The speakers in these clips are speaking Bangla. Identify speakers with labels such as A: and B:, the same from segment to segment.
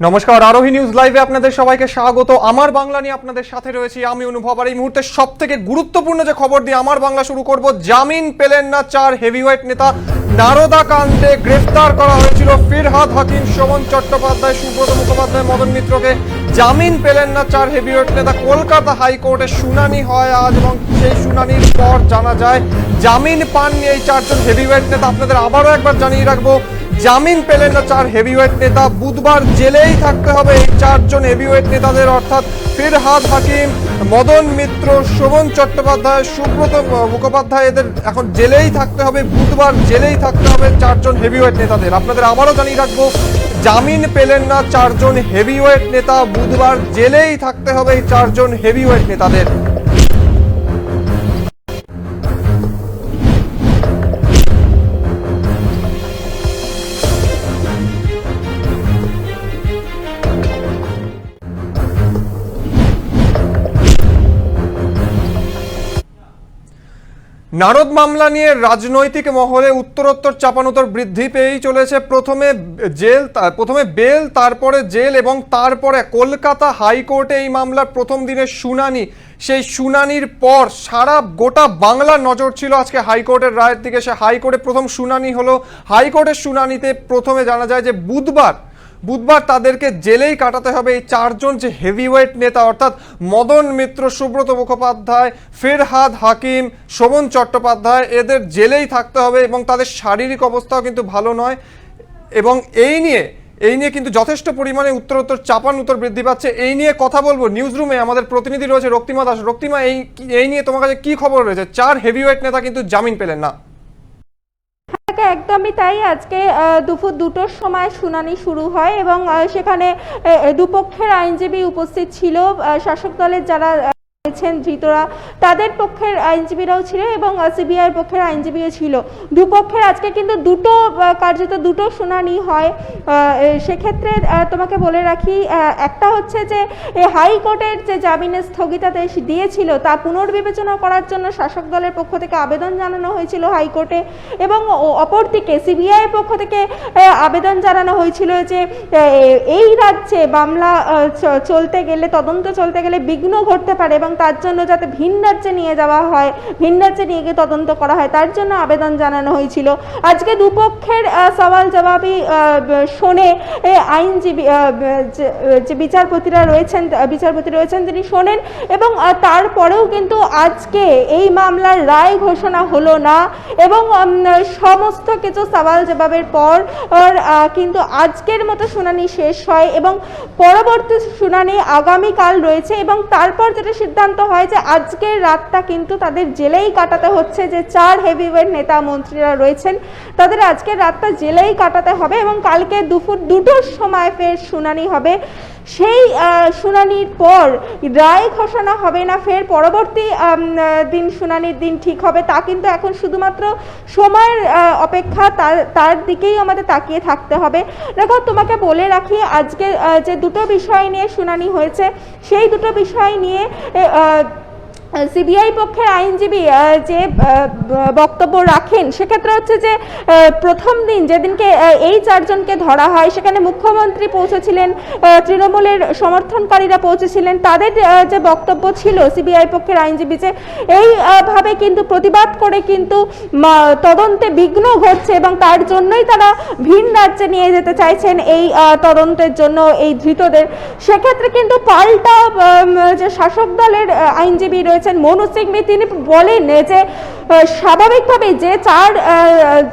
A: নমস্কার, আরোহী নিউজ লাইভে আপনাদের সবাইকে স্বাগত। আমার বাংলা নিয়ে আপনাদের সাথে রয়েছি আমি অনুভব। আর এই মুহূর্তে সবথেকে গুরুত্বপূর্ণ যে খবর দিয়ে আমার বাংলা শুরু করব। জামিন পেলেন না 4 হেভিওয়েট নেতা। নারদা কাণ্ডে গ্রেফতার করা হয়েছিল ফিরহাদ হাকিম, শোভন চট্টোপাধ্যায়, সুব্রত মুখোপাধ্যায়, মদন মিত্রকে। জামিন পেলেন না 4 হেভিওয়েট নেতা। কলকাতা হাইকোর্টে শুনানি হয় আজ এবং সেই শুনানির পর জানা যায় জামিন পাননি এই 4 জন হেভিওয়েট নেতা। আপনাদের আবারও একবার জানিয়ে রাখবো, জামিন পেলেন না 4 হেভিওয়েট নেতা। বুধবার জেলেই থাকতে হবে এই 4 জন হেভিওয়েট নেতাদের, অর্থাৎ ফিরহাদ হাকিম, মদন মিত্র, শোভন চট্টোপাধ্যায়, সুব্রত মুখোপাধ্যায়, এদের এখন জেলেই থাকতে হবে। বুধবার জেলেই থাকতে হবে 4 জন হেভিওয়েট নেতাদের। আপনাদের আবারও জানিয়ে রাখবো, জামিন পেলেন না 4 জন হেভিওয়েট নেতা। বুধবার জেলেই থাকতে হবে এই 4 জন হেভিওয়েট নেতাদের। নারদ মামলা নিয়ে রাজনৈতিক মহলে উত্তরোত্তর চাপানোতর বৃদ্ধি পেয়েই চলেছে। প্রথমে বেল, তারপরে জেল এবং তারপরে কলকাতা হাইকোর্টে এই মামলার প্রথম দিনের শুনানি। সেই শুনানির পর সারা গোটা বাংলার নজর ছিল আজকে হাইকোর্টের রায়ের দিকে। সে হাইকোর্টে প্রথম শুনানি হলো। হাইকোর্টের শুনানিতে প্রথমে জানা যায় যে বুধবার তাদেরকে জেলেই কাটাতে হবে এই 4 জন যে হেভিওয়েট নেতা, অর্থাৎ মদন মিত্র, সুব্রত মুখোপাধ্যায়, ফিরহাদ হাকিম, শোভন চট্টোপাধ্যায়, এদের জেলেই থাকতে হবে এবং তাদের শারীরিক অবস্থাও কিন্তু ভালো নয়। এবং এই নিয়ে কিন্তু যথেষ্ট পরিমাণে উত্তরোত্তর চাপানোতর বৃদ্ধি পাচ্ছে। এই নিয়ে কথা বলবো নিউজ রুমে। আমাদের প্রতিনিধি রয়েছে রক্তিমা দাস। রক্তিমা, এই নিয়ে তোমার কাছে কি খবর রয়েছে? 4 হেভিওয়েট নেতা কিন্তু জামিন পেলেন না।
B: একদমই তাই। আজকে দুপুর 2টোর সময় শুনানি শুরু হয় এবং সেখানে দুপক্ষের আইনজীবী উপস্থিত ছিল। শাসক দলের যারা ধৃতরা তাদের পক্ষের আইনজীবীরাও ছিল এবং সিবিআইয়ের পক্ষের আইনজীবীও ছিল। দুপক্ষের আজকে কিন্তু কার্যত দুটো শুনানি হয়। সেক্ষেত্রে তোমাকে বলে রাখি, একটা হচ্ছে যে হাইকোর্টের যে জামিনের স্থগিতাদেশ দিয়েছিল তা পুনর্বিবেচনা করার জন্য শাসক দলের পক্ষ থেকে আবেদন জানানো হয়েছিল হাইকোর্টে, এবং অপরদিকে সিবিআইয়ের পক্ষ থেকে আবেদন জানানো হয়েছিল যে এই রাজ্যে মামলা চলতে গেলে, তদন্ত চলতে গেলে বিঘ্ন ঘটতে পারে এবং তার জন্য যাতে ভিন রাজ্যে নিয়ে যাওয়া হয়, ভিন রাজ্যে নিয়ে গিয়ে তদন্ত করা হয়, তার জন্য আবেদন জানানো হয়েছিল। আজকে দুপক্ষের সওয়াল জবাবই শোনে আইনজীবী, যে বিচারপতি রয়েছেন তিনি শোনেন, এবং তারপরেও কিন্তু আজকে এই মামলার রায় ঘোষণা হলো না এবং সমস্ত কিছু সওয়াল জবাবের পর কিন্তু আজকের মতো শুনানি শেষ হয় এবং পরবর্তী শুনানি আগামীকাল রয়েছে। এবং তারপর যেটা সিদ্ধান্ত হয় যে আজকের রাতটা কিন্তু তাদের জেলেই কাটাতে হচ্ছে। যে 4 হেভিওয়েট নেতা মন্ত্রীরা রয়েছেন তাদের আজকের রাতটা জেলেই কাটাতে হবে এবং কালকে দুপুর 2টোর সময় ফের শুনানি হবে। সেই শুনানির পর রায় ঘোষণা হবে না ফের পরবর্তী দিন শুনানির দিন ঠিক হবে, তা কিন্তু এখন শুধুমাত্র সময়ের অপেক্ষা, তার দিকেই আমাদের তাকিয়ে থাকতে হবে। দেখো, তোমাকে বলে রাখি, আজকে যে দুটো বিষয় নিয়ে শুনানি হয়েছে সেই দুটো বিষয় নিয়ে সিবিআই পক্ষের আইনজীবী যে বক্তব্য রাখেন সেক্ষেত্রে হচ্ছে যে প্রথম দিন যেদিনকে এই 4 জনকে ধরা হয় সেখানে মুখ্যমন্ত্রী পৌঁছেছিলেন, তৃণমূলের সমর্থনকারীরা পৌঁছেছিলেন। তাদের যে বক্তব্য ছিল সিবিআই পক্ষের আইনজীবী যে এইভাবে কিন্তু প্রতিবাদ করে কিন্তু তদন্তে বিঘ্ন ঘটছে এবং তার জন্যই তারা ভিন রাজ্যে নিয়ে যেতে চাইছেন এই তদন্তের জন্য এই ধৃতদের। সেক্ষেত্রে কিন্তু পাল্টা যে শাসক দলের আইনজীবী রয়েছে মনু সিংভি, তিনি বলেন যে স্বাভাবিকভাবে যে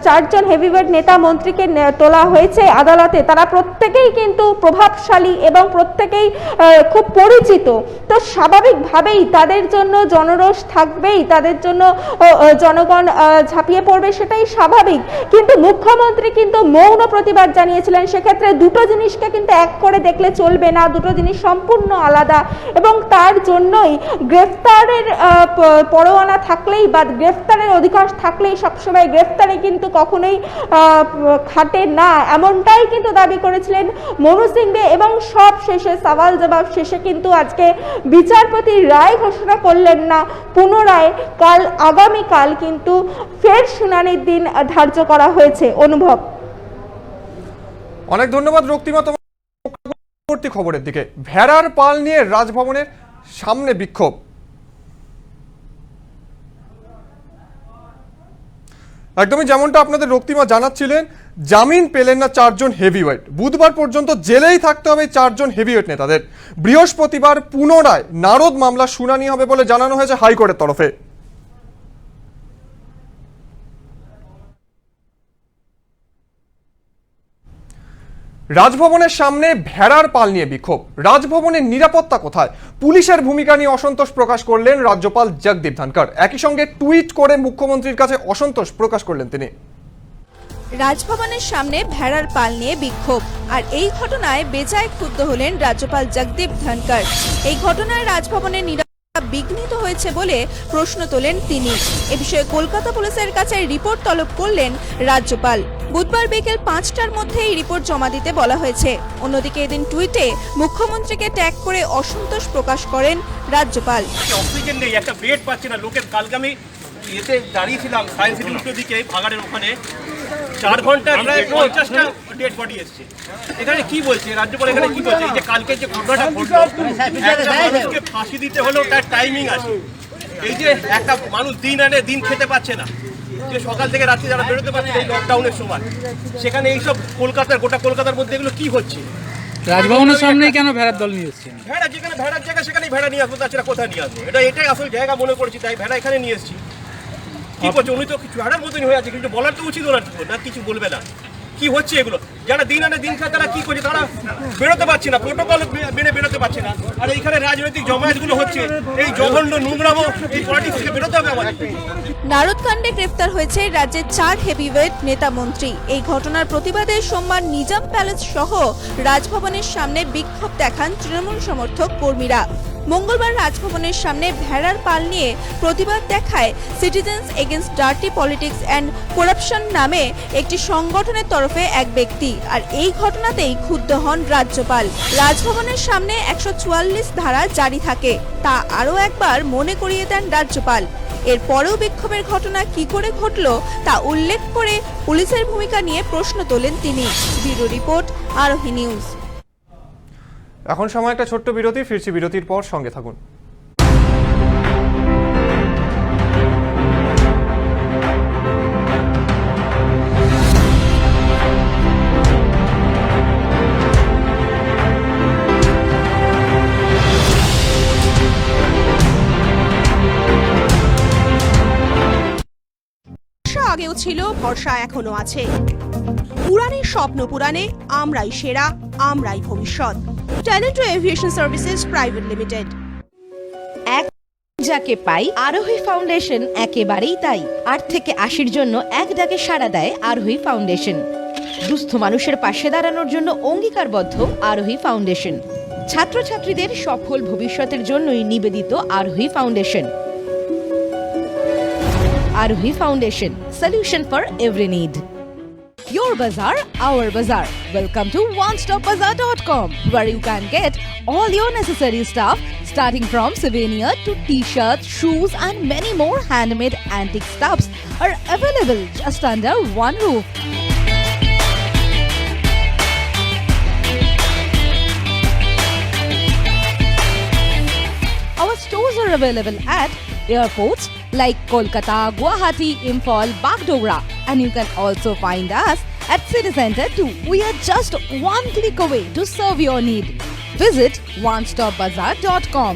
B: 4 জন হেভিওয়েট নেতা মন্ত্রীকে তোলা হয়েছে আদালতে তারা প্রত্যেকেই কিন্তু প্রভাবশালী এবং প্রত্যেকেই খুব পরিচিত। তো স্বাভাবিকভাবেই তাদের জন্য জনরোষ থাকবেই, তাদের জন্য জনগণ ঝাঁপিয়ে পড়বে, সেটাই স্বাভাবিক। কিন্তু মুখ্যমন্ত্রী কিন্তু মৌন প্রতিবাদ জানিয়েছিলেন। সেক্ষেত্রে দুটো জিনিসকে কিন্তু এক করে দেখলে চলবে না, দুটো জিনিস সম্পূর্ণ আলাদা এবং তার জন্যই গ্রেফতারের পরোয়ানা থাকলেই বা গ্রেফতারের অধিকার থাকলেই সবসময় গ্রেফতারে কিন্তু কখনোই খাটে না, এমনটাই কিন্তু দাবি করেছিলেন মনু সিংভি। এবং সব শেষে সওয়াল জবাব শেষে কিন্তু আজকে বিচারপতি রায় ঘোষণা করলেন না। পুনরায় আগামীকাল কিন্তু ফের শুনানির দিন ধার্য করা হয়েছে। অনুভব,
A: অনেক ধন্যবাদ রক্তিমা। পরবর্তী খবরের দিকে, ভেড়ার পাল নিয়ে রাজভবনের সামনে বিক্ষোভ। একদমই যেমনটা আপনাদের রক্তিমা জানাচ্ছিলেন, জামিন পেলেন না চারজন হেভিওয়েট। বুধবার পর্যন্ত জেলেই থাকতে হবে চারজন হেভিওয়েট নেতাদের। বৃহস্পতিবার পুনরায় নারদ মামলা শুনানি হবে বলে জানানো হয়েছে হাইকোর্টের তরফে। রাজভবনের সামনে ভেড়ার পাল নিয়ে বিক্ষোভ। রাজভবনের নিরাপত্তা কোথায়? পুলিশের ভূমিকা নিয়ে অসন্তোষ প্রকাশ করলেন রাজ্যপাল জগদীপ ধনখড়। একই সঙ্গে টুইট করে মুখ্যমন্ত্রীর কাছে অসন্তোষ প্রকাশ করলেন তিনি।
C: রাজভবনের সামনে ভেড়ার পাল নিয়ে বিক্ষোভ, আর এই ঘটনায় বেজায় ক্ষুব্ধ হলেন রাজ্যপাল জগদীপ ধনখড়। এই ঘটনায় রাজভবনের নিরাপত্তা বিঘ্নিত হয়েছে বলে প্রশ্ন তোলেন তিনি। এ বিষয়ে কলকাতা পুলিশের কাছে রিপোর্ট তলব করলেন রাজ্যপাল। বুধবার বিকেল 5টার মধ্যে এই রিপোর্ট জমা দিতে বলা হয়েছে। অন্যদিকে এদিন টুইটে মুখ্যমন্ত্রীকে ট্যাগ করে অসন্তোষ প্রকাশ করেন রাজ্যপাল।
D: অক্সিজেন নেই, একটা বেড পাচ্ছে না লোকের। কালকে আমি এতে দাঁড়িয়েছিলাম সায়েন্স সিটি উল্টো দিকে ভাগাড়ের ওখানে, 4 ঘন্টা প্রায় 50টা ডেড বডি এসছে। এখানে কি বলছে রাজ্যপাল? এখানে কি বলছে? এই যে কালকে যে ঘটনাটা ঘটলো, একটা মানুষকে ফাঁসি দিতে হলেও তার টাইমিং আছে। এই যে একটা মানুষ দিন আনে দিন খেতে পাচ্ছে না, যে সকাল থেকে রাত্রি যারা বেরোতে পারছে এই লকডাউনের সময়, সেখানে এইসব কলকাতার, গোটা কলকাতার মধ্যে এগুলো কি হচ্ছে?
E: রাজভবনের সামনে কেন ভেড়ার দল নিয়ে এসছেন?
D: ভেড়া যেখানে ভেড়ার জায়গা সেখানেই ভেড়া নিয়ে আসবো, তাছাড়া কোথায় নিয়ে আসবো? এটাই আসল জায়গা মনে করেছি, তাই ভেড়া এখানে নিয়ে এসেছি। কি করছে? উনি তো কিছু ভেড়ার মতনই হয়ে আছে, কিন্তু বলার তো উচিত ওনার না, কিছু বলবে না। কি হচ্ছে এগুলো? যারা দিন আনে দিন খায় তারা কি করছে? তারা বেরোতে পারছে না, প্রোটোকল মেনে বেরোতে পারছে না। আর এইখানে রাজনৈতিক জমায়েতগুলো হচ্ছে, এই জঘন্য নোংরামো, এই পলিটিক্স থেকে বেরোতে হবে আমাদের।
C: নারদকাণ্ডে গ্রেফতার হয়েছে রাজ্যের 4 হেভিওয়েট নেতা মন্ত্রী। এই ঘটনার প্রতিবাদে সোমবার নিজাম প্যালেস সহ রাজভবনের সামনে বিক্ষোভ দেখান তৃণমূল সমর্থক কর্মীরা। মঙ্গলবার রাজভবনের সামনে ভেড়ার পাল নিয়ে প্রতিবাদ দেখায় citizens against dirty politics and corruption নামে একটি সংগঠনের তরফে এক ব্যক্তি। আর এই ঘটনাতেই ক্ষুব্ধ হন রাজ্যপাল। রাজভবনের সামনে 144 ধারা জারি থাকে, তা আরও একবার মনে করিয়ে দেন রাজ্যপাল। এরপরেও বিক্ষোভের ঘটনা কি করে ঘটলো তা উল্লেখ করে পুলিশের ভূমিকা নিয়ে প্রশ্ন তোলেন তিনি। ব্যুরো রিপোর্ট, আরোহী নিউজ।
A: এখন সময় একটা ছোট্ট বিরতি, ফিরছি বিরতির পর, সঙ্গে থাকুন।
F: আগেও ছিল, ভরসা এখনো আছে। উড়ানের স্বপ্ন পুরাণে আমরাই সেরা, আমরাই ভবিষ্যৎ। ট্যালেন্টো এভিয়েশন সার্ভিসেস প্রাইভেট লিমিটেড।
G: এক যাকে পাই, আরোহী ফাউন্ডেশন একেবারেই তাই। 8 থেকে 80-র জন্য এক ডাকে সাড়া দেয় আরোহী ফাউন্ডেশন। দুস্থ মানুষের পাশে দাঁড়ানোর জন্য অঙ্গীকারবদ্ধ আরোহী ফাউন্ডেশন। ছাত্রছাত্রীদের সফল ভবিষ্যতের জন্যই নিবেদিত আরোহী foundation. Arohi Foundation, solution for every need. Your bazaar, our bazaar. Welcome to onestopbazaar.com, where you can get all your necessary stuff, starting from souvenir to t-shirts, shoes, and many more handmade antique stuffs are available just under one roof. Our stores are available at airports like Kolkata, Guwahati, Imphal, Bagdogra, and you can also find us at City Center too. We are just one click away to serve your need. Visit onestopbazaar.com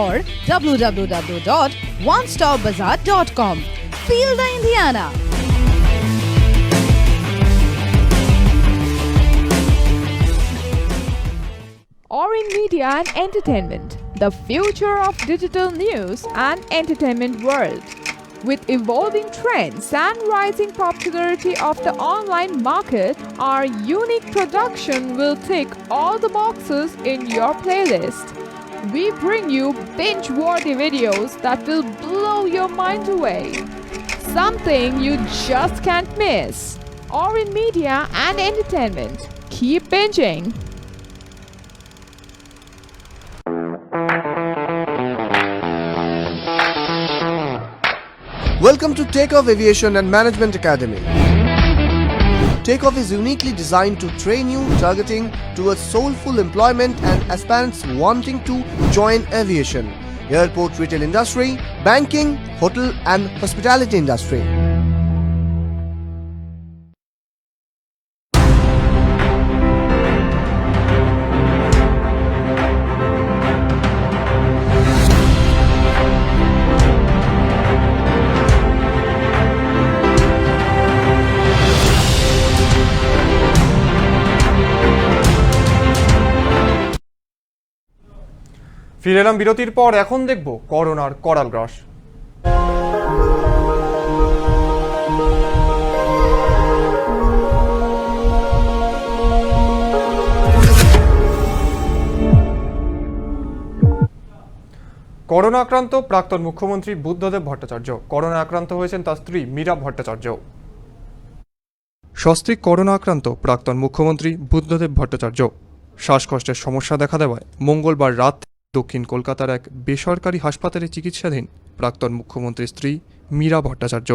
G: or www.onestopbazaar.com. Feel the Indiana.
H: Orin Media and Entertainment, the future of digital news and entertainment world. With evolving trends and rising popularity of the online market, our unique production will tick all the boxes in your playlist. We bring you binge-worthy videos that will blow your mind away. Something you just can't miss. Orin Media and Entertainment. Keep binging.
I: Welcome to Takeoff Aviation and Management Academy. Takeoff is uniquely designed to train you, targeting towards soulful employment and aspirants wanting to join aviation, airport retail industry, banking, hotel and hospitality industry.
A: ফিরে এলাম বিরতির পর। এখন দেখব করোনার করাল গ্রাস। করোনা আক্রান্ত প্রাক্তন মুখ্যমন্ত্রী বুদ্ধদেব ভট্টাচার্য। করোনা আক্রান্ত হয়েছেন তার স্ত্রী মীরা ভট্টাচার্য। সস্ত্রীক করোনা আক্রান্ত প্রাক্তন মুখ্যমন্ত্রী বুদ্ধদেব ভট্টাচার্য শ্বাসকষ্টের সমস্যা দেখা দেওয়ায় মঙ্গলবার রাত দক্ষিণ কলকাতার এক বেসরকারি হাসপাতালে চিকিৎসাধীন প্রাক্তন মুখ্যমন্ত্রীর স্ত্রী মীরা ভট্টাচার্য।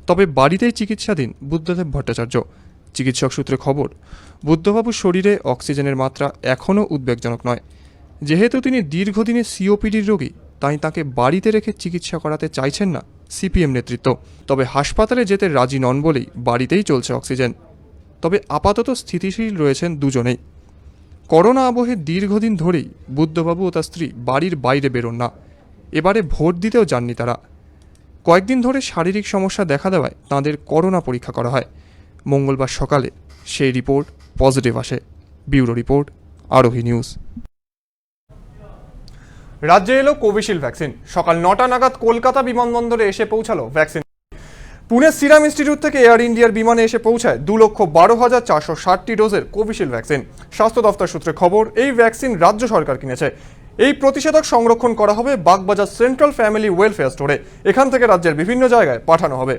A: তবে বাড়িতেই চিকিৎসাধীন বুদ্ধদেব ভট্টাচার্য। চিকিৎসক সূত্রে খবর, বুদ্ধবাবুর শরীরে অক্সিজেনের মাত্রা এখনও উদ্বেগজনক নয়। যেহেতু তিনি দীর্ঘদিনের সিওপিডির রোগী, তাই তাকে বাড়িতে রেখে চিকিৎসা করাতে চাইছেন না সিপিএম নেতৃত্ব। তবে হাসপাতালে যেতে রাজি নন বলেই বাড়িতেই চলছে অক্সিজেন। তবে আপাতত স্থিতিশীল রয়েছেন দুজনেই। করোনা আবহে দীর্ঘদিন ধরেই বুদ্ধবাবু ও তার স্ত্রী বাড়ির বাইরে বেরোন না। এবারে ভোট দিতেও যাননি তারা। কয়েকদিন ধরে শারীরিক সমস্যা দেখা দেওয়ায় তাঁদের করোনা পরীক্ষা করা হয়। মঙ্গলবার সকালে সেই রিপোর্ট পজিটিভ আসে। ব্যুরো রিপোর্ট, আরোহী নিউজ। রাজ্যে এলো কোভিশিল্ড ভ্যাকসিন। সকাল 9টা নাগাদ কলকাতা বিমানবন্দরে এসে পৌঁছালো ভ্যাকসিন। পুনে সিরাম ইনস্টিটিউট থেকে এয়ার ইন্ডিয়ার বিমানে এসে পৌঁছায় 2,12,460টি ডোজের কোভিশিল্ড ভ্যাকসিন। স্বাস্থ্য দফতর সূত্রে খবর, এই ভ্যাকসিন রাজ্য সরকার কিনেছে। এই প্রতিষেধক সংরক্ষণ করা হবে বাগবাজার সেন্ট্রাল ফ্যামিলি ওয়েলফেয়ার স্টোরে। এখান থেকে রাজ্যের বিভিন্ন জায়গায় পাঠানো হবে।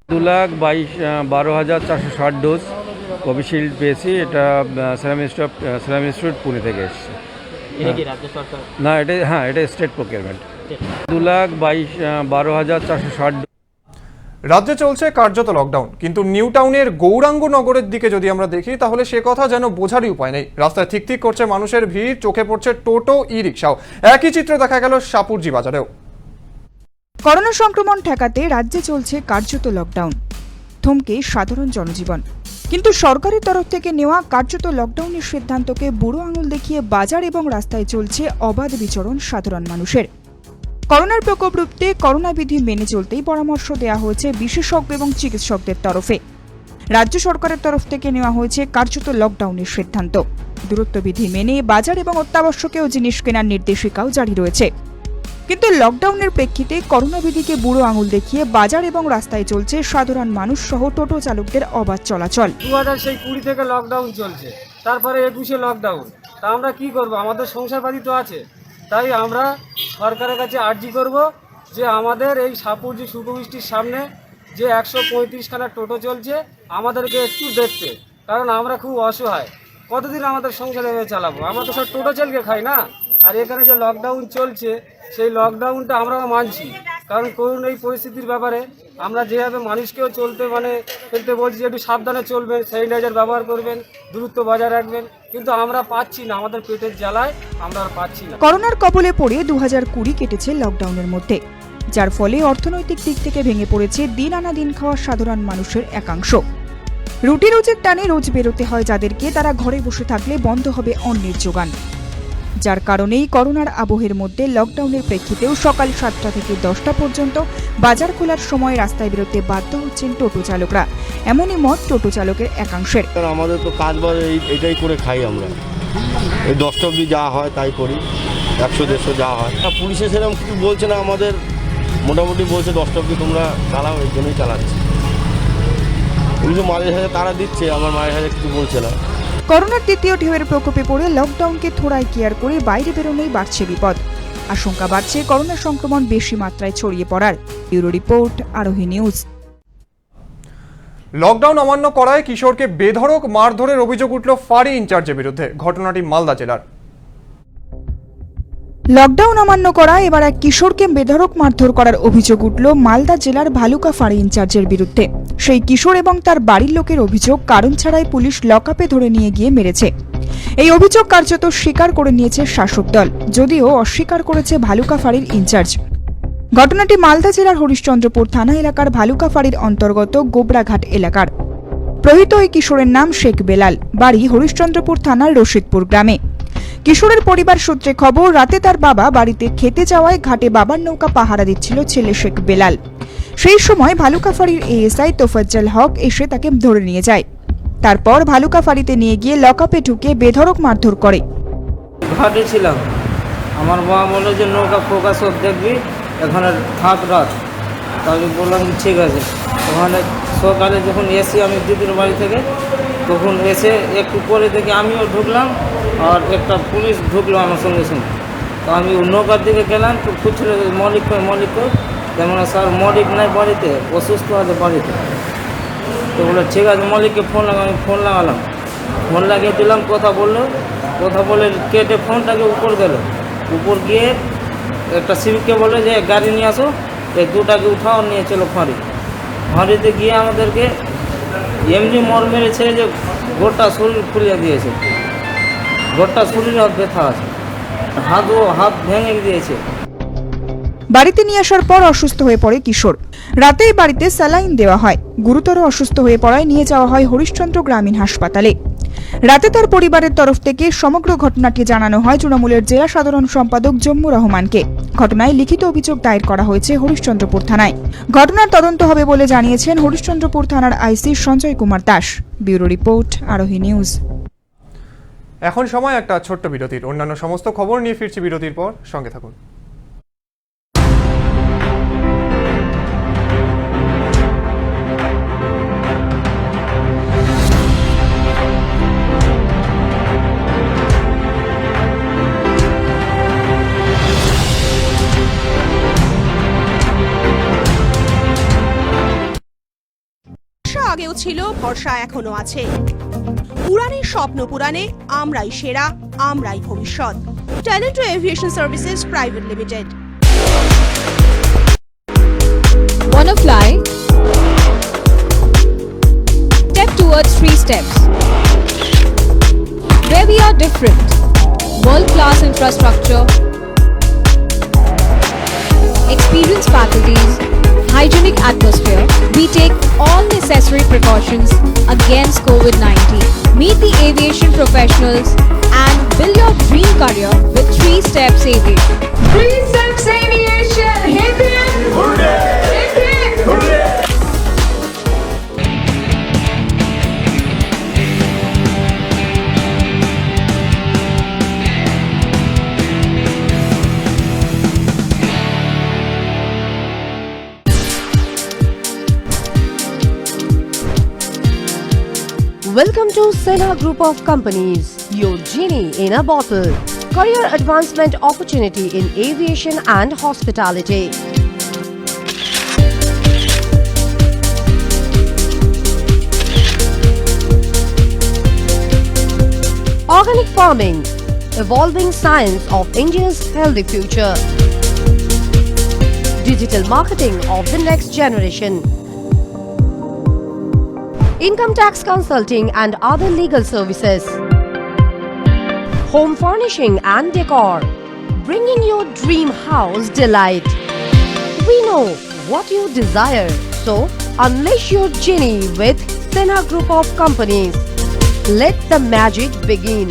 J: দু লাখ 12,460 ডোজ কোভিশিল্ড পেয়েছি। এটা সিরাম ইনস্টিটিউট পুনে থেকে এসেছে। না, এটা স্টেট প্রকিউরমেন্ট। 2,12,460।
A: রাজ্যে চলছে কার্যত লকডাউন, কিন্তু নিউ টাউনের গৌরাঙ্গ নগরের দিকে যদি আমরা দেখি তাহলে সে কথা যেন বোঝারই উপায় নেই। রাস্তায় ঠিক ঠিক করছে মানুষের ভিড়, চোখে পড়ছে টোটো, ই রিক্সাও। একই চিত্র দেখা গেল সাপুরজি বাজারেও।
K: করোনা সংক্রমণ ঠেকাতে রাজ্যে চলছে কার্যত লকডাউন। থমকে সাধারণ জনজীবন। কিন্তু সরকারের তরফ থেকে নেওয়া কার্যত লকডাউনের সিদ্ধান্তকে বুড়ো আঙুল দেখিয়ে বাজার এবং রাস্তায় চলছে অবাধ বিচরণ সাধারণ মানুষের। করোনার প্রকোপ রুখতে করোনা বিধি মেনে চলতেই পরামর্শ দেওয়া হয়েছে বিশেষজ্ঞ এবং চিকিৎসকদের তরফে। রাজ্য সরকারের তরফ থেকে নেওয়া হয়েছে কার্যত লকডাউনের সিদ্ধান্ত। দূরত্ববিধি মেনে বাজার এবং অত্যাবশ্যকীয় জিনিস কেনার নির্দেশিকাও জারি রয়েছে। কিন্তু লকডাউনের প্রেক্ষিতে করোনা বিধিকে বুড়ো আঙুল দেখিয়ে বাজার এবং রাস্তায় চলছে সাধারণ মানুষ সহ টোটো চালকদের অবাধ চলাচল।
L: 2020 থেকে লকডাউন চলছে, তারপরে 21-এ লকডাউন। তা আমরা কি করব? আমাদের সংসারপাতি তো আছে। তাই আমরা সরকারের কাছে আর্জি করব যে আমাদের এই সাপুরজি সুখবৃষ্টির সামনে যে 135খানা টোটো চলছে, আমাদেরকে একটু দেখতে। কারণ আমরা খুব অসহায়। কতদিন আমাদের সংসার এভাবে চালাবো? আমরা তো সব টোটো চালকে খাই না। আর এখানে যে লকডাউন চলছে, সেই লকডাউনটা আমরাও মানছি। কারণ করোনা এই পরিস্থিতির ব্যাপারে আমরা যেভাবে মানুষকেও চলতে ফেলতে বলছি যে একটু সাবধানে চলবেন, স্যানিটাইজার ব্যবহার করবেন, দূরত্ব বজায় রাখবেন, কিন্তু আমরা পাচ্ছি না। আমাদের পেটের জ্বালায় আমরা আর পাচ্ছি না।
K: করোনার কবলে পড়ে 2020 কেটেছে লকডাউনের মধ্যে, যার ফলে অর্থনৈতিক দিক থেকে ভেঙে পড়েছে দিন আনা দিন খাওয়া সাধারণ মানুষের একাংশ। রুটি রোজের টানে রোজ বেরোতে হয় যাদেরকে, তারা ঘরে বসে থাকলে বন্ধ হবে অন্নের যোগান। যার কারণেই করোনার আবহের মধ্যে লকডাউনের প্রেক্ষিতেও সকাল 7টা থেকে 10টা পর্যন্ত বাজার খোলার সময় রাস্তায় বেরোতে বাধ্য হচ্ছেন টোটো চালকরা। এমনই মত টোটো চালকের একাংশের।
M: আমাদের তো কাজ বাজ এটাই করে খাই আমরা। এই 10টা অবধি যা হয় তাই করি, 100-150 যা হয়। পুলিশে সেরকম কিছু বলছে না, আমাদের মোটামুটি বলছে 10টা অবধি তোমরা চালাও, এই জন্যই চালাচ্ছি। পুলিশও মাঝে সাঝে তারা দিচ্ছে, আমার মাঝে সাঝে কিছু বলছে না।
K: করোনার দ্বিতীয় ঢেউয়ের প্রকোপে পড়ে লকডাউনকে থোড়ায় কেয়ার করে বাইরে বেরোনোই বাড়ছে বিপদ। আশঙ্কা বাড়ছে করোনা সংক্রমণ বেশি মাত্রায় ছড়িয়ে পড়ার। ব্যুরো রিপোর্ট, আরোহী নিউজ।
A: লকডাউন অমান্য করায় কিশোরকে বেধড়ক মারধরের অভিযোগ উঠল ফাঁড়ি ইনচার্জের বিরুদ্ধে। ঘটনাটি মালদা জেলার।
K: লকডাউন অমান্য করা এবার এক কিশোরকে বেধড়ক মারধর করার অভিযোগ উঠল মালদা জেলার ভালুকা ফাঁড়ি ইনচার্জের বিরুদ্ধে। সেই কিশোর এবং তার বাড়ির লোকের অভিযোগ, কারণ ছাড়াই পুলিশ লকআপে ধরে নিয়ে গিয়ে মেরেছে। এই অভিযোগ কার্যত স্বীকার করে নিয়েছে শাসক দল, যদিও অস্বীকার করেছে ভালুকা ফাঁড়ির ইনচার্জ। ঘটনাটি মালদা জেলার হরিশ্চন্দ্রপুর থানা এলাকার ভালুকা ফাঁড়ির অন্তর্গত গোবরাঘাট এলাকার। প্রহিত এই কিশোরের নাম শেখ বেলাল, বাড়ি হরিশ্চন্দ্রপুর থানার রশিদপুর গ্রামে। কিশোরের পরিবার সূত্রে খবর, রাতে তার বাবা বাড়িতে খেতে যাওয়ায় ঘাটে বাবার নৌকা পাহারা দিচ্ছিল ছেলে শেখ বেলাল। সেই সময় ভালুকা ফাঁড়ির এএসআই তোফাজ্জল হক এসে তাকে ধরে নিয়ে যায়। তারপর ভালুকা ফাঁড়িতে নিয়ে গিয়ে লকআপে ঢুকে বেধড়ক মারধর করে।
L: ঘাটে ছিলাম, আমার মা বললো যে নৌকা ফোকাস সব দেখবি, এখানে থাক রাত। তাহলে বললাম ঠিক আছে। ওখানে সকালে যখন এসি আমি দিদির বাড়ি থেকে, তখন এসে একটু পরে দেখি আমিও ঢুকলাম আর একটা পুলিশ ঢুকলো আমার সঙ্গে সঙ্গে। তো আমি নৌকার দিকে গেলাম, তো খুঁজছিল মলিক যেমন স্যার মলিক নাই বাড়িতে, অসুস্থ আছে বাড়িতে। তো বললো ঠিক আছে, মলিককে ফোন আমি ফোন লাগালাম, ফোন লাগিয়ে দিলাম, কথা বলে কেটে ফোনটাকে উপর গেল। উপর গিয়ে একটা সিভিককে বলে যে গাড়ি নিয়ে আসো, এই দুটাকে উঠাও নিয়ে চলো ফাঁড়িতে গিয়ে আমাদেরকে এমনি মর মেরেছে যে গোটা শরীর ফুলিয়ে দিয়েছে, গোটা শরীরে ব্যথা আছে, হাত ভেঙে দিয়েছে।
K: বাড়িতে নিয়ে আসার পর অসুস্থ হয়ে পড়ে কিশোর। রাতেই বাড়িতে স্যালাইন দেওয়া হয়। গুরুতর অসুস্থ হয়ে পড়ায় নিয়ে যাওয়া হয় হরিশ্চন্দ্র গ্রামীণ হাসপাতালে। রাতে তার পরিবারের তরফ থেকে সমগ্র ঘটনাটি জানানো হয় তৃণমূলের জেলা সাধারণ সম্পাদক জম্মু রহমানকে। ঘটনায় লিখিত অভিযোগ দায়ের করা হয়েছে হরিশ্চন্দ্রপুর থানায়। ঘটনার তদন্ত হবে বলে জানিয়েছেন হরিশ্চন্দ্রপুর থানার আইসি সঞ্জয় কুমার দাস। ব্যুরো রিপোর্ট, আরোহী নিউজ।
A: এখন সময় একটা ছোট্ট বিরতির। অন্যান্য সমস্ত খবর নিয়ে ফিরছি বিরতির পর, সঙ্গে থাকুন।
F: আগেও ছিল, ভরসা এখনো আছে। উড়ানের স্বপ্ন পুরাণে আমরাই সেরা, আমরাই ভবিষ্যৎ। Talent aviation services private limited.
C: Wanna fly? Step towards 3 steps. Where we are different. World-class infrastructure, experienced faculties, hygienic atmosphere. We take all necessary precautions against COVID-19. Meet the aviation professionals and build your dream career with 3 Steps Aviation.
H: 3 Steps Aviation! Hip hip! Hooray! Hip hip! Hooray!
G: Welcome to Sena Group of Companies, your genie in a bottle. Career advancement opportunity in aviation and hospitality. Organic farming, evolving science of India's healthy future. Digital marketing of the next generation. Income tax consulting and other legal services. Home furnishing and decor. Bringing your dream house delight. We know what you desire, so unleash your genie with Sena Group of Companies. Let the magic begin.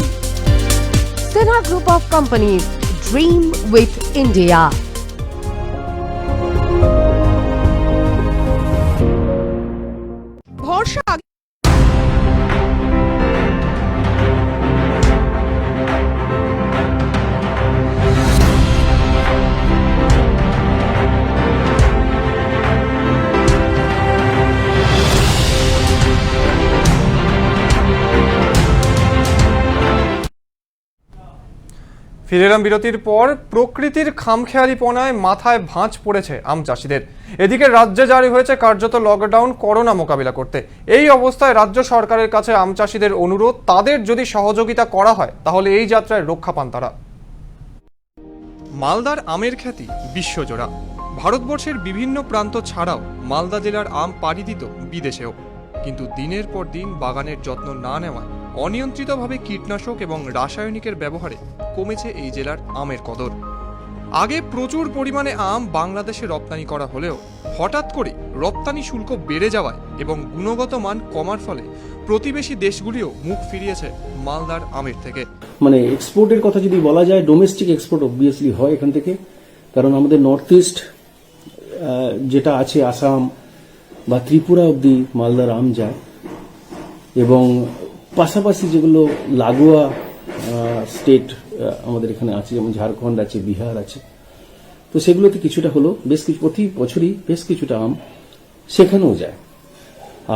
G: Sena Group of Companies. Dream with India.
F: ভরসা
A: ফিরে এলাম বিরতির পর। প্রকৃতির খামখেয়ালিপনায় মাথায় ভাঁজ পড়েছে আম চাষিদের। এদিকে রাজ্যে জারি হয়েছে কার্যত লকডাউন করোনা মোকাবিলা করতে। এই অবস্থায় রাজ্য সরকারের কাছে আম চাষিদের অনুরোধ, তাদের যদি সহযোগিতা করা হয় তাহলে এই যাত্রায় রক্ষা পান তারা। মালদার আমের খ্যাতি বিশ্বজোড়া। ভারতবর্ষের বিভিন্ন প্রান্ত ছাড়াও মালদা জেলার আম পাড়ি দিত বিদেশেও। কিন্তু দিনের পর দিন বাগানের যত্ন না নেওয়ায়, অনিয়ন্ত্রিতভাবে কীটনাশক এবং রাসায়নিকের ব্যবহারে কমেছে এই জেলার আমের কদর। আগে প্রচুর পরিমাণে আম বাংলাদেশে রপ্তানি করা হলেও হঠাৎ করে রপ্তানি শুল্ক বেড়ে যাওয়ায় এবং গুণগত মান কমার ফলে প্রতিবেশী দেশগুলিও মুখ ফিরিয়েছে মালদার আমের থেকে।
N: মানে এক্সপোর্টের কথা যদি বলা যায়, ডোমেস্টিক এক্সপোর্ট অবভিয়াসলি হয় এখান থেকে, কারণ আমাদের নর্থ ইস্ট যেটা আছে, আসাম বা ত্রিপুরা অবধি মালদার আম যায়, এবং পাশাপাশি যেগুলো লাগোয়া স্টেট আমাদের এখানে আছে, যেমন ঝাড়খণ্ড আছে, বিহার আছে, তো সেগুলোতে কিছুটা হলো বেশ কিছু প্রতি বছরই বেশ কিছুটা আম সেখানেও যায়।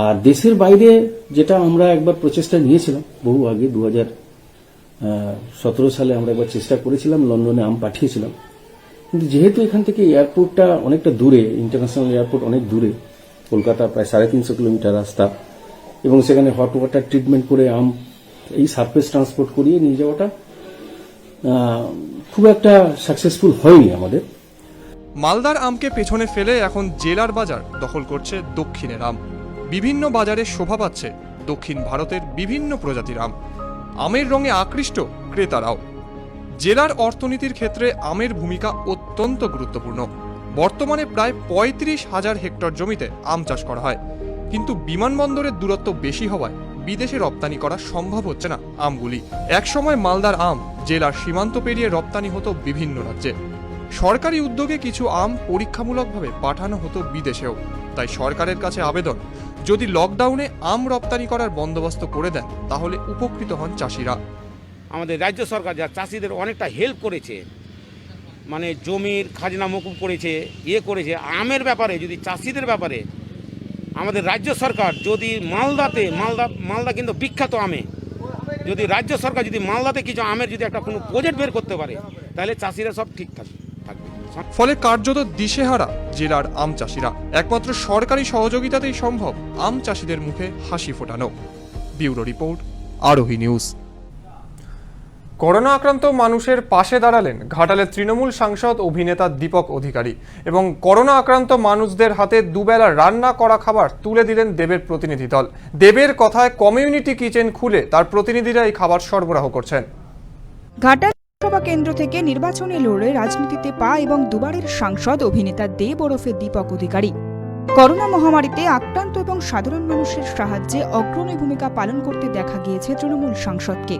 N: আর দেশের বাইরে যেটা আমরা একবার প্রচেষ্টা নিয়েছিলাম বহু আগে, 2017 সালে আমরা একবার চেষ্টা করেছিলাম, লন্ডনে আম পাঠিয়েছিলাম। কিন্তু যেহেতু এখান থেকে এয়ারপোর্টটা অনেকটা দূরে, ইন্টারন্যাশনাল এয়ারপোর্ট অনেক দূরে, কলকাতা প্রায় 350 কিলোমিটার রাস্তা, এবং সেখানে হট ওয়াটার ট্রিটমেন্ট করে আম এই সারফেস ট্রান্সপোর্ট করিয়ে নিয়ে যাওয়াটা খুব একটা সাকসেসফুল হয়নি আমাদের।
A: মালদার আমকে পেছনে ফেলে এখন জেলার বাজার দখল করছে দক্ষিণের আম। বিভিন্ন বাজারে শোভা পাচ্ছে দক্ষিণ ভারতের বিভিন্ন প্রজাতির আম। আমের রঙে আকৃষ্ট ক্রেতারাও। জেলার অর্থনীতির ক্ষেত্রে আমের ভূমিকা অত্যন্ত গুরুত্বপূর্ণ। বর্তমানে প্রায় 35,000 হেক্টর জমিতে আম চাষ করা হয়, কিন্তু বিমানবন্দরের দূরত্ব বেশি হওয়ায় বিদেশে রপ্তানি করা সম্ভব হচ্ছে না আমগুলি। একসময় মালদার আম জেলার সীমান্ত পেরিয়ে রপ্তানি হতো বিভিন্ন রাজ্যে। সরকারি উদ্যোগে কিছু আম পরীক্ষামূলকভাবে পাঠানো হতো বিদেশেও। তাই সরকারের কাছে আবেদন, যদি লকডাউনে আম রপ্তানি করার বন্দোবস্ত করে দেন তাহলে উপকৃত হন চাষিরা।
O: আমাদের রাজ্য সরকার যা চাষিদের অনেকটা হেল্প করেছে, মানে জমির খাজনা মকুব করেছে, করেছে, আমের ব্যাপারে যদি চাষিদের ব্যাপারে আমাদের রাজ্য সরকার যদি মালদা কিন্তু বিখ্যাত আমে, যদি রাজ্য সরকার যদি মালদাতে কিছু আমের যদি একটা কোনো প্রজেক্ট বের করতে পারে তাহলে চাষিরা সব ঠিক থাকবে।
A: ফলে কার্যত দিশেহারা জেলার আম চাষিরা। একমাত্র সরকারি সহযোগিতাতেই সম্ভব আম চাষিদের মুখে হাসি ফোটানো। ব্যুরো রিপোর্ট, আরোহী নিউজ। করোনা আক্রান্ত মানুষের পাশে দাঁড়ালেন ঘাটালের তৃণমূল সাংসদ অভিনেতা দীপক অধিকারী এবং করোনা আক্রান্ত মানুষদের হাতে দুবেলা রান্না করা খাবার তুলে দিলেন দেবের প্রতিনিধি দল। দেবের কথায় কমিউনিটি কিচেন খুলে তার প্রতিনিধিরা এই খাবার সরবরাহ করছেন।
K: ঘাটাল লোকসভা কেন্দ্র থেকে নির্বাচনে লড়ে রাজনীতিতে পা এবং দুবারের সাংসদ অভিনেতা দেব ওরফে দীপক অধিকারী করোনা মহামারীতে আক্রান্ত এবং সাধারণ মানুষের সাহায্যে অগ্রণী ভূমিকা পালন করতে দেখা গিয়েছে তৃণমূল সাংসদকে।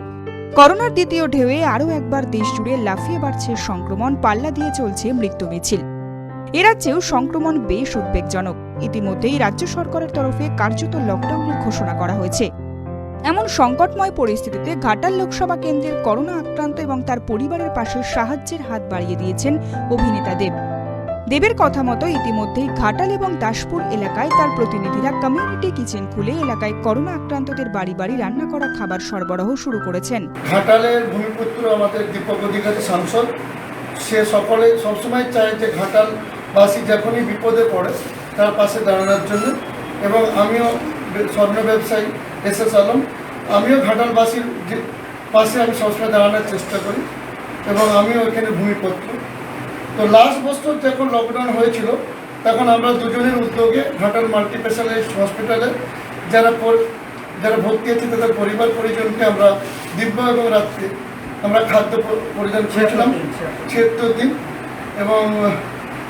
K: করোনার দ্বিতীয় ঢেউয়ে আরও একবার দেশ জুড়ে লাফিয়ে বাড়ছে সংক্রমণ, পাল্লা দিয়ে চলছে মৃত্যু মিছিল। এ রাজ্যেও সংক্রমণ বেশ উদ্বেগজনক। ইতিমধ্যেই রাজ্য সরকারের তরফে কার্যত লকডাউনের ঘোষণা করা হয়েছে। এমন সংকটময় পরিস্থিতিতে ঘাটাল লোকসভা কেন্দ্রের করোনা আক্রান্ত এবং তার পরিবারের পাশে সাহায্যের হাত বাড়িয়ে দিয়েছেন অভিনেতা দেব। দেবের কথা মতো ইতিমধ্যেই ঘাটাল এবং দাসপুর এলাকায় তার প্রতিনিধিরা কমিউনিটি কিচেন খুলে এলাকায় করোনা আক্রান্তদের বাড়ি বাড়ি রান্না করা খাবার সরবরাহ শুরু করেছেন।
P: ঘাটালের ভূমিপুত্র আমাদের দীপক অধিকারী সাংসদ, সে সবসময় চায় যে ঘাটালবাসী যখনই বিপদে পড়ে তার পাশে দাঁড়ানোর জন্য, এবং আমিও স্বর্ণ ব্যবসায়ী এসএস আলম, আমিও ঘাটালবাসীর পাশে আমি সবসময় দাঁড়ানোর চেষ্টা করি, এবং আমিও এখানে ভূমিপুত্র। তো লাস্ট বছর যখন লকডাউন হয়েছিল তখন আমরা দুজনের উদ্যোগে ঘাটাল মাল্টি স্পেশালিস্ট হসপিটালে যারা ভর্তি আছে তাদের পরিবার পরিজনকে আমরা দিব্য এবং রাত্রে আমরা খাদ্য পরিধান করেছিলাম 76 দিন, এবং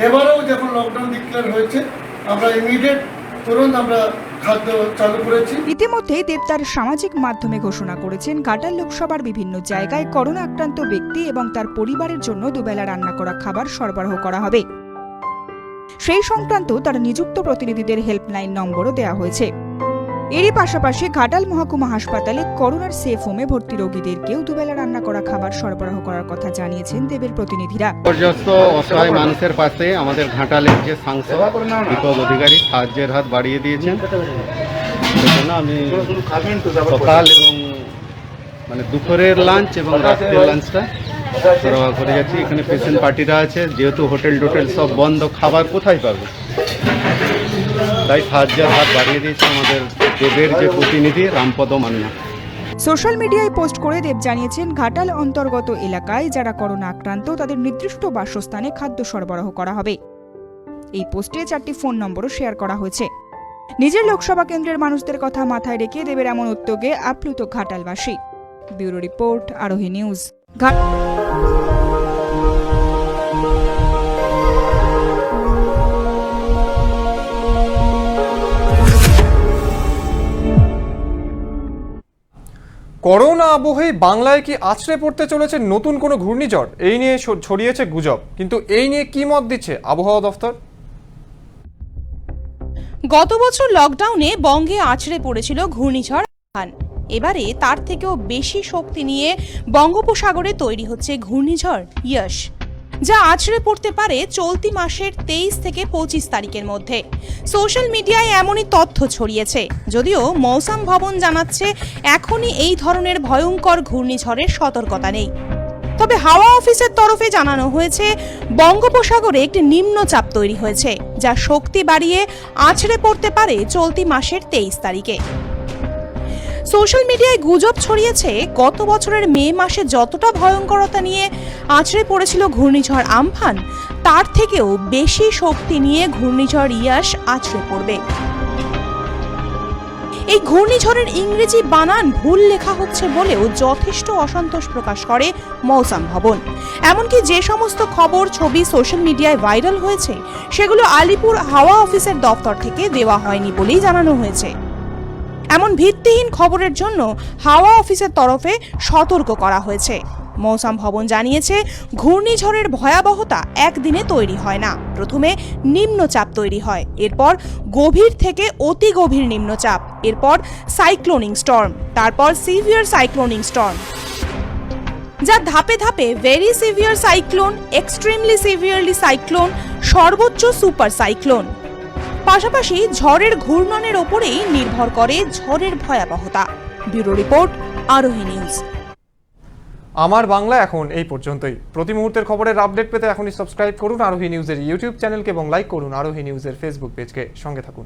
P: এবারেও যখন লকডাউন ডিক্লেয়ার হয়েছে আমরা ইমিডিয়েট তুরন্ত আমরা খাদ্য চালু করেছি।
K: ইতিমধ্যেই দেব তার সামাজিক মাধ্যমে ঘোষণা করেছেন ঘাটাল লোকসভার বিভিন্ন জায়গায় করোনা আক্রান্ত ব্যক্তি এবং তার পরিবারের জন্য দুবেলা রান্না করা খাবার সরবরাহ করা হবে। সেই সংক্রান্ত তার নিযুক্ত প্রতিনিধিদের হেল্পলাইন নম্বরও দেওয়া হয়েছে। এরই পাশাপাশি ঘাটাল মহকুমা হাসপাতালে করোনার সেফ হোমে ভর্তি রোগীদেরকেও দুবেলা রান্না করা খাবার সরবরাহ করার কথা জানিয়েছেন দেবের প্রতিনিধিরা।
Q: বিপর্যস্ত অসহায় মানুষের পাশে আমাদের ঘাটালের যে সাংসদ দীপক অধিকারী সাহায্যের হাত বাড়িয়ে দিয়েছেন। সেজন্য আমি সকাল এবং দুপুরের লাঞ্চ এবং রাত্রের লাঞ্চটা সরবরাহ করে যাচ্ছি। এখানে পেশেন্ট পার্টিরা আছে, যেহেতু হোটেল টোটেল সব বন্ধ, খাবার কোথায় পাবে, তাই সাহায্যের হাত বাড়িয়ে দিয়েছে আমাদের দেবের যে প্রতিনিধি রামপদ মান্না।
K: সোশ্যাল মিডিয়ায় পোস্ট করে দেব জানিয়েছেন, ঘাটাল অন্তর্গত এলাকায় যারা করোনা আক্রান্ত তাদের নির্দিষ্ট বাসস্থানে খাদ্য সরবরাহ করা হবে। এই পোস্টে 4টি ফোন নম্বরও শেয়ার করা হয়েছে। নিজের লোকসভা কেন্দ্রের মানুষদের কথা মাথায় রেখে দেবের এমন উদ্যোগে আপ্লুত ঘাটালবাসী। ব্যুরো রিপোর্ট, আরোহী নিউজ।
A: করোনা আবহে বাংলায় কি আছড়ে পড়তে চলেছে নতুন কোনো ঘূর্ণিঝড়? এই নিয়ে ছড়িয়েছে গুজব, কিন্তু এই নিয়ে কি মত দিচ্ছে আবহাওয়া দফতর?
F: গত বছর লকডাউনে বঙ্গে আছড়ে পড়েছিল ঘূর্ণিঝড় আম্ফান। এবারে তার থেকেও বেশি শক্তি নিয়ে বঙ্গোপসাগরে তৈরি হচ্ছে ঘূর্ণিঝড় ইয়াশ, যা আছড়ে পড়তে পারে চলতি মাসের 23 থেকে 25 তারিখের মধ্যে। সোশ্যাল মিডিয়ায় এমনই তথ্য ছড়িয়েছে, যদিও মৌসুম ভবন জানাচ্ছে এখনই এই ধরনের ভয়ঙ্কর ঘূর্ণিঝড়ের সতর্কতা নেই। তবে হাওয়া অফিসের তরফে জানানো হয়েছে বঙ্গোপসাগরে একটি নিম্নচাপ তৈরি হয়েছে, যা শক্তি বাড়িয়ে আছড়ে পড়তে পারে চলতি মাসের 23 তারিখে। সোশ্যাল মিডিয়ায় গুজব ছড়িয়েছে গত বছরের মে মাসে যতটা ভয়ঙ্করতা নিয়ে আছড়ে পড়েছিল ঘূর্ণিঝড় আম্ফান, তার থেকেও বেশি শক্তি নিয়ে ঘূর্ণিঝড় ইয়াশ আছড়ে পড়বে। এই ঘূর্ণিঝড়ের ইংরেজি বানান ভুল লেখা হচ্ছে বলেও যথেষ্ট অসন্তোষ প্রকাশ করে মৌসুম ভবন। এমনকি যে সমস্ত খবর, ছবি সোশ্যাল মিডিয়ায় ভাইরাল হয়েছে সেগুলো আলিপুর হাওয়া অফিসের দপ্তর থেকে দেওয়া হয়নি বলেই জানানো হয়েছে। এমন ভিত্তিহীন খবরের জন্য হাওয়া অফিসের তরফে সতর্ক করা হয়েছে। মৌসুম ভবন জানিয়েছে, ঘূর্ণিঝড়ের ভয়াবহতা একদিনে তৈরি হয় না। প্রথমে নিম্নচাপ তৈরি হয়, এরপর গভীর থেকে অতি গভীর নিম্নচাপ, এরপর সাইক্লোনিং স্টর্ম, তারপর সিভিয়ার সাইক্লোনিং স্টর্ম, যা ধাপে ধাপে very severe cyclone, extremely severely cyclone, সর্বোচ্চ সুপার সাইক্লোন। পাশাপাশি ঝড়ের ঘূর্ণনের ওপরেই নির্ভর করে ঝড়ের ভয়াবহতা। ব্যুরো রিপোর্ট, আরোহী নিউজ।
A: আমার বাংলা এখন এই পর্যন্তই। প্রতি মুহূর্তের খবরের আপডেট পেতে এখনই সাবস্ক্রাইব করুন আরোহী নিউজের ইউটিউব চ্যানেলকে এবং লাইক করুন আরোহী নিউজের ফেসবুক পেজকে। সঙ্গে থাকুন।